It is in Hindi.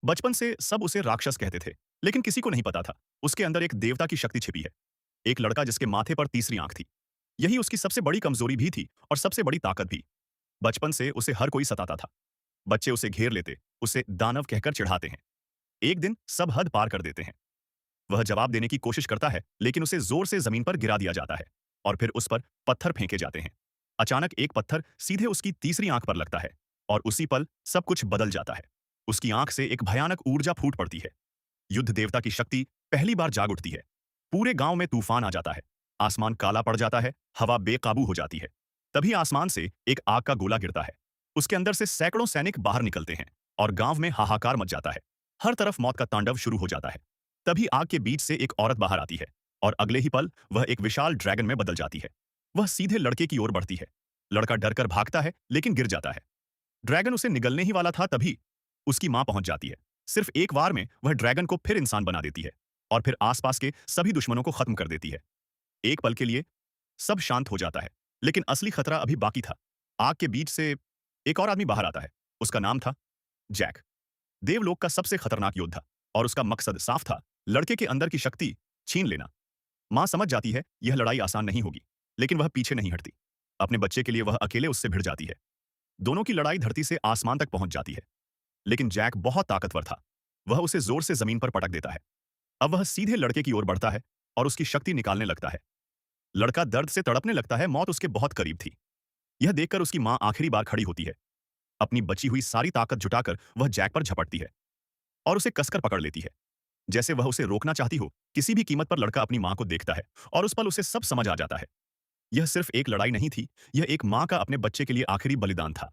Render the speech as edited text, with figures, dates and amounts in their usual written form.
बचपन से सब उसे राक्षस कहते थे, लेकिन किसी को नहीं पता था उसके अंदर एक देवता की शक्ति छिपी है। एक लड़का जिसके माथे पर तीसरी आंख थी। यही उसकी सबसे बड़ी कमजोरी भी थी और सबसे बड़ी ताकत भी। बचपन से उसे हर कोई सताता था। बच्चे उसे घेर लेते, उसे दानव कहकर चिढ़ाते हैं। एक दिन सब हद पार कर देते हैं। वह जवाब देने की कोशिश करता है, लेकिन उसे जोर से जमीन पर गिरा दिया जाता है और फिर उस पर पत्थर फेंके जाते हैं। अचानक एक पत्थर सीधे उसकी तीसरी आंख पर लगता है और उसी पल सब कुछ बदल जाता है। उसकी आंख से एक भयानक ऊर्जा फूट पड़ती है। युद्ध देवता की शक्ति पहली बार जाग उठती है। पूरे गांव में तूफान आ जाता है। आसमान काला पड़ जाता है, हवा बेकाबू हो जाती है। तभी आसमान से एक आग का गोला गिरता है। उसके अंदर से सैकड़ों सैनिक बाहर निकलते हैं और गांव में हाहाकार मच जाता है। हर तरफ मौत का तांडव शुरू हो जाता है। तभी आग के बीच से एक औरत बाहर आती है और अगले ही पल वह एक विशाल ड्रैगन में बदल जाती है। वह सीधे लड़के की ओर बढ़ती है। लड़का डरकर भागता है, लेकिन गिर जाता है। ड्रैगन उसे निगलने ही वाला था, तभी उसकी मां पहुंच जाती है। सिर्फ एक वार में वह ड्रैगन को फिर इंसान बना देती है और फिर आसपास के सभी दुश्मनों को खत्म कर देती है। एक पल के लिए सब शांत हो जाता है, लेकिन असली खतरा अभी बाकी था। आग के बीच से एक और आदमी बाहर आता है। उसका नाम था जैक, देवलोक का सबसे खतरनाक योद्धा। और उसका मकसद साफ था, लड़के के अंदर की शक्ति छीन लेना। मां समझ जाती है यह लड़ाई आसान नहीं होगी, लेकिन वह पीछे नहीं हटती। अपने बच्चे के लिए वह अकेले उससे भिड़ जाती है। दोनों की लड़ाई धरती से आसमान तक पहुंच जाती है। लेकिन जैक बहुत ताकतवर था। वह उसे जोर से जमीन पर पटक देता है। अब वह सीधे लड़के की ओर बढ़ता है और उसकी शक्ति निकालने लगता है। लड़का दर्द से तड़पने लगता है, मौत उसके बहुत करीब थी। यह देखकर उसकी मां आखिरी बार खड़ी होती है। अपनी बची हुई सारी ताकत जुटाकर वह जैक पर झपटती है और उसे कसकर पकड़ लेती है, जैसे वह उसे रोकना चाहती हो। किसी भी कीमत पर लड़का अपनी मां को देखता है और उस पल उसे सब समझ आ जाता है। यह सिर्फ एक लड़ाई नहीं थी, यह एक मां का अपने बच्चे के लिए आखिरी बलिदान था।